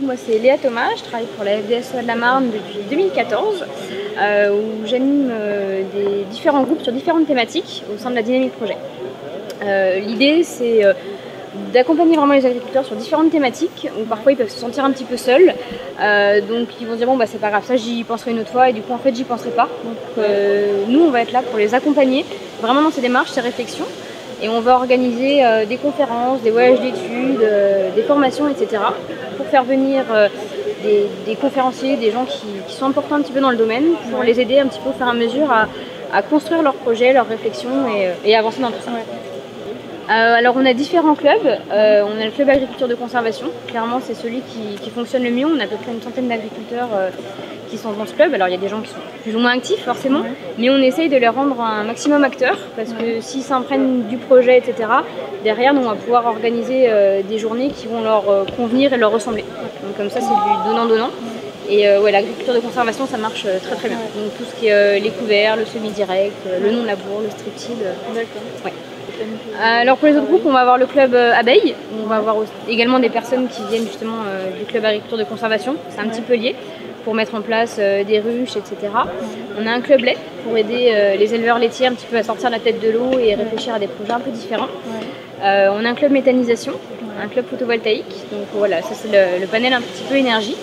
coup, moi, c'est Léa Thomas, je travaille pour la FDSEA de la Marne depuis 2014, où j'anime des différents groupes sur différentes thématiques au sein de la dynamique projet. L'idée, c'est d'accompagner vraiment les agriculteurs sur différentes thématiques, où parfois ils peuvent se sentir un petit peu seuls, donc ils vont se dire bon bah c'est pas grave, ça j'y penserai une autre fois, et du coup en fait j'y penserai pas. Donc nous on va être là pour les accompagner vraiment dans ces démarches, ces réflexions, et on va organiser des conférences, des voyages d'études, des formations, etc. pour faire venir des conférenciers, des gens qui sont importants un petit peu dans le domaine, pour les aider un petit peu au fur et à mesure à construire leurs projets, leurs réflexions et avancer dans tout ça. Alors on a différents clubs, on a le club agriculture de conservation, clairement c'est celui qui fonctionne le mieux, on a à peu près une centaine d'agriculteurs qui sont dans ce club. Alors il y a des gens qui sont plus ou moins actifs forcément, mais on essaye de les rendre un maximum acteurs, parce que s'ils s'imprègnent du projet, etc., derrière nous on va pouvoir organiser des journées qui vont leur convenir et leur ressembler. Donc comme ça c'est du donnant-donnant. Et ouais, l'agriculture de conservation ça marche très très bien. Donc tout ce qui est les couverts, le semi-direct, le non-labour, le strip-till. D'accord. Ouais. Alors pour les autres groupes, on va avoir le club abeilles, on va avoir également des personnes qui viennent justement du club agriculture de conservation, c'est un petit peu lié, pour mettre en place des ruches, etc. On a un club lait pour aider les éleveurs laitiers un petit peu à sortir la tête de l'eau et réfléchir à des projets un peu différents. On a un club méthanisation, un club photovoltaïque, donc voilà, ça c'est le panel un petit peu énergie.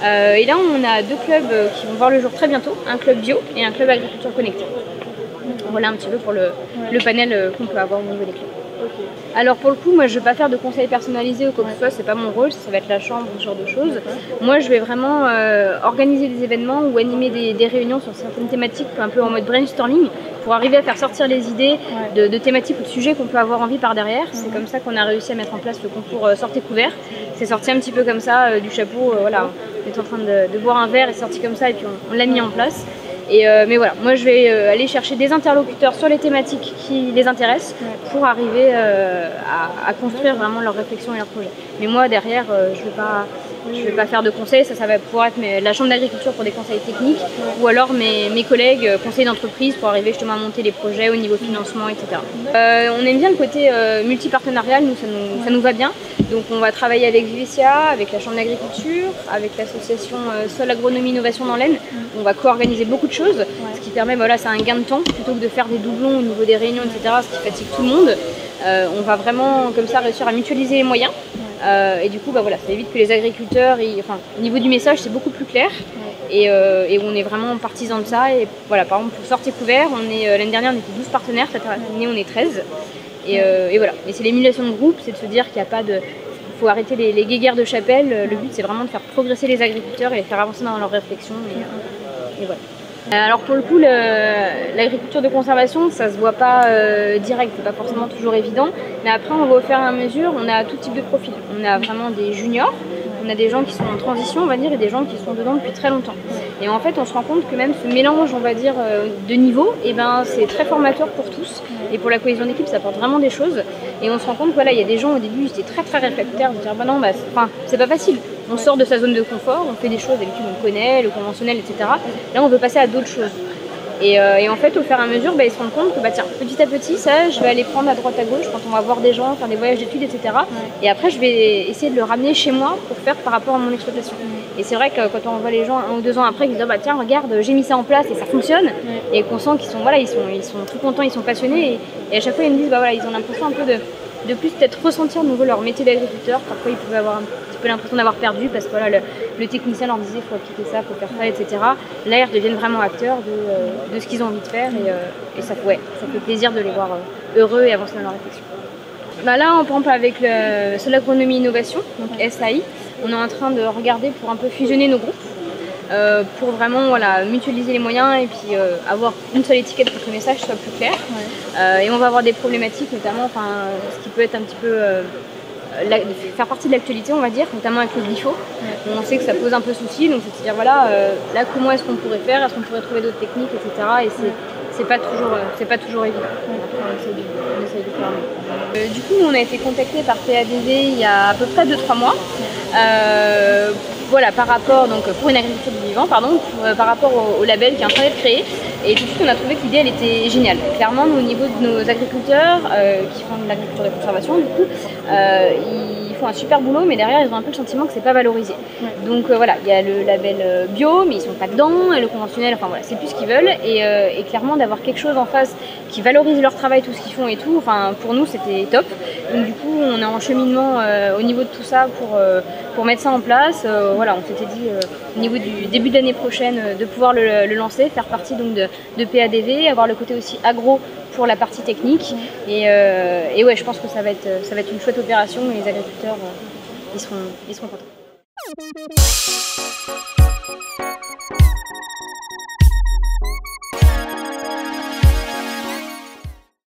Et là on a deux clubs qui vont voir le jour très bientôt, un club bio et un club agriculture connectée. Voilà un petit peu pour le panel qu'on peut avoir au niveau des clubs. Okay. Alors pour le coup, moi je ne vais pas faire de conseils personnalisés ou quoi que ce soit, c'est pas mon rôle, ça va être la chambre ou ce genre de choses. Moi je vais vraiment organiser des événements ou animer des réunions sur certaines thématiques, un peu en mode brainstorming, pour arriver à faire sortir les idées de thématiques ou de sujets qu'on peut avoir envie par derrière. C'est comme ça qu'on a réussi à mettre en place le concours Sortez couvert. C'est sorti un petit peu comme ça du chapeau, voilà, on est en train de boire un verre et c'est sorti comme ça et puis on l'a mis en place. Mais voilà, moi je vais aller chercher des interlocuteurs sur les thématiques qui les intéressent pour arriver à construire vraiment leurs réflexions et leurs projets. Mais moi derrière, je vais pas faire de conseils, ça va pouvoir être la chambre d'agriculture pour des conseils techniques ou alors mes collègues conseillers d'entreprise pour arriver justement à monter les projets au niveau financement, etc. On aime bien le côté multipartenarial, nous ça nous va bien. Donc on va travailler avec Vivesia, avec la chambre d'agriculture, avec l'association Sol Agronomie Innovation dans l'Aisne. On va co-organiser beaucoup de choses, ce qui permet, voilà, c'est un gain de temps plutôt que de faire des doublons au niveau des réunions, etc., ce qui fatigue tout le monde. On va vraiment comme ça réussir à mutualiser les moyens. Et du coup, bah, voilà, ça évite que les agriculteurs, au niveau du message, c'est beaucoup plus clair. Et on est vraiment partisans de ça. Et voilà, par exemple, pour Sortez couvert, l'année dernière, on était 12 partenaires, cette année, on est 13. Et voilà. Et c'est l'émulation de groupe, c'est de se dire qu'il n'y a pas de... Il faut arrêter les guéguerres de chapelle. Le but, c'est vraiment de faire progresser les agriculteurs et les faire avancer dans leurs réflexions. Et voilà. Alors pour le coup, l'agriculture de conservation, ça se voit pas direct, c'est pas forcément toujours évident. Mais après, on va au fur et à mesure, on a tout type de profil. On a vraiment des juniors, on a des gens qui sont en transition, on va dire, et des gens qui sont dedans depuis très longtemps. Et en fait, on se rend compte que même ce mélange, on va dire, de niveaux, c'est très formateur pour tous. Et pour la cohésion d'équipe, ça apporte vraiment des choses. Et on se rend compte, voilà, il y a des gens au début, ils étaient très très réfractaires, de dire bah non, c'est pas facile. On sort de sa zone de confort, on fait des choses d'habitude on connaît, le conventionnel, etc. Là, on veut passer à d'autres choses. Et en fait, au fur et à mesure, ils se rendent compte que tiens, petit à petit, ça, je vais aller prendre à droite à gauche quand on va voir des gens, faire des voyages d'études, etc. Et après, je vais essayer de le ramener chez moi pour faire par rapport à mon exploitation. Et c'est vrai que quand on voit les gens 1 ou 2 ans après, ils disent tiens, regarde, j'ai mis ça en place et ça fonctionne. Et qu'on sent qu'ils sont, voilà, ils sont tout contents, ils sont passionnés. Et à chaque fois, ils me disent voilà, ils ont l'impression un peu de plus peut-être ressentir de nouveau leur métier d'agriculteur. Parfois, ils pouvaient avoir un petit peu l'impression d'avoir perdu parce que voilà, le technicien leur disait il faut appliquer ça, il faut faire ça, etc. Là, ils deviennent vraiment acteurs de ce qu'ils ont envie de faire et ça fait plaisir de les voir heureux et avancer dans leur réflexion. Là, on exemple avec le Sol Agronomie Innovation, donc SAI, on est en train de regarder pour un peu fusionner nos groupes. Pour vraiment mutualiser les moyens et puis avoir une seule étiquette pour que le message soit plus clair. Et on va avoir des problématiques, notamment ce qui peut être un petit peu faire partie de l'actualité, on va dire, notamment avec le glypho. On sait que ça pose un peu souci, donc c'est de se dire là comment est-ce qu'on pourrait faire, est-ce qu'on pourrait trouver d'autres techniques, etc. Et c'est pas toujours évident. On essaye de faire mieux. Du coup, on a été contacté par PADV il y a à peu près 2-3 mois. Voilà, par rapport, donc pour une agriculture du vivant, par rapport au label qui est en train d'être créé. Et tout de suite, on a trouvé que l'idée, elle était géniale. Clairement, au niveau de nos agriculteurs qui font de l'agriculture de conservation, du coup, ils font un super boulot, mais derrière ils ont un peu le sentiment que c'est pas valorisé. Donc voilà, il y a le label bio, mais ils sont pas dedans, et le conventionnel, enfin voilà, c'est plus ce qu'ils veulent. Et clairement d'avoir quelque chose en face qui valorise leur travail, tout ce qu'ils font et tout, enfin pour nous c'était top. Donc du coup on est en cheminement au niveau de tout ça pour mettre ça en place. Voilà, on s'était dit au niveau du début de l'année prochaine de pouvoir le lancer, faire partie donc de PADV, avoir le côté aussi agro pour la partie technique. Et ouais, je pense que ça va être une chouette opération et les agriculteurs ils seront contents.